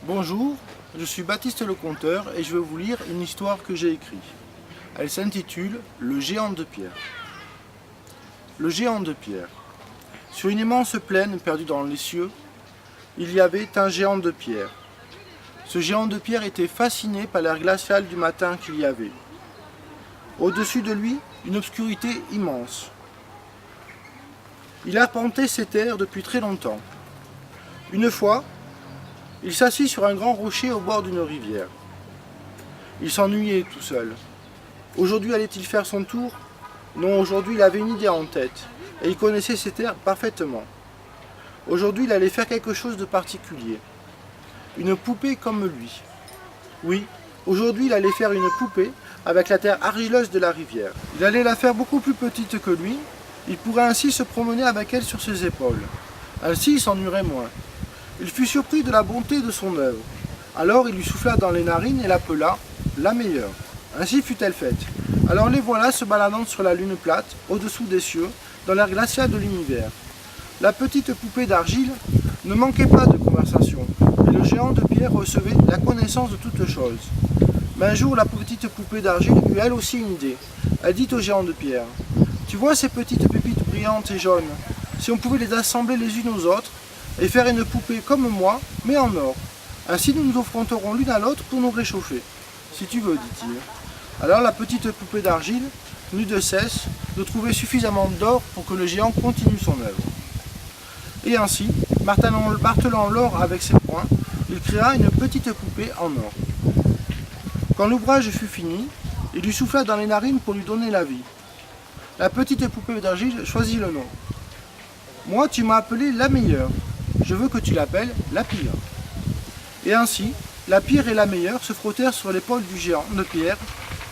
Bonjour, je suis Baptiste le Conteur et je vais vous lire une histoire que j'ai écrite. Elle s'intitule « Le géant de pierre ». Le géant de pierre. Sur une immense plaine perdue dans les cieux, il y avait un géant de pierre. Ce géant de pierre était fasciné par l'air glacial du matin qu'il y avait. Au-dessus de lui, une obscurité immense. Il arpentait ces terres depuis très longtemps. Une fois, il s'assit sur un grand rocher au bord d'une rivière. Il s'ennuyait tout seul. Aujourd'hui allait-il faire son tour? Non, aujourd'hui il avait une idée en tête, et il connaissait ces terres parfaitement. Aujourd'hui il allait faire quelque chose de particulier. Une poupée comme lui. Oui, aujourd'hui il allait faire une poupée avec la terre argileuse de la rivière. Il allait la faire beaucoup plus petite que lui, il pourrait ainsi se promener avec elle sur ses épaules. Ainsi il s'ennuierait moins. Il fut surpris de la bonté de son œuvre. Alors il lui souffla dans les narines et l'appela la meilleure. Ainsi fut-elle faite. Alors les voilà se baladant sur la lune plate, au-dessous des cieux, dans l'air glacial de l'univers. La petite poupée d'argile ne manquait pas de conversation, et le géant de pierre recevait la connaissance de toutes choses. Mais un jour, la petite poupée d'argile eut elle aussi une idée. Elle dit au géant de pierre, « Tu vois ces petites pépites brillantes et jaunes? Si on pouvait les assembler les unes aux autres, et faire une poupée comme moi, mais en or. Ainsi nous nous affronterons l'une à l'autre pour nous réchauffer. Si tu veux, dit-il. » Alors la petite poupée d'argile n'eut de cesse de trouver suffisamment d'or pour que le géant continue son œuvre. Et ainsi, martelant l'or avec ses poings, il créa une petite poupée en or. Quand l'ouvrage fut fini, il lui souffla dans les narines pour lui donner la vie. La petite poupée d'argile choisit le nom. « Moi, tu m'as appelé la meilleure. Je veux que tu l'appelles la pire. » Et ainsi, la pire et la meilleure se frottèrent sur l'épaule du géant de pierre,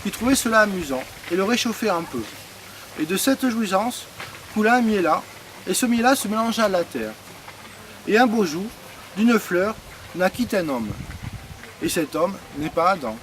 qui trouvait cela amusant et le réchauffait un peu. Et de cette jouissance coula un miel-là, et ce miel-là se mélangea à la terre. Et un beau jour, d'une fleur, naquit un homme. Et cet homme n'est pas Adam.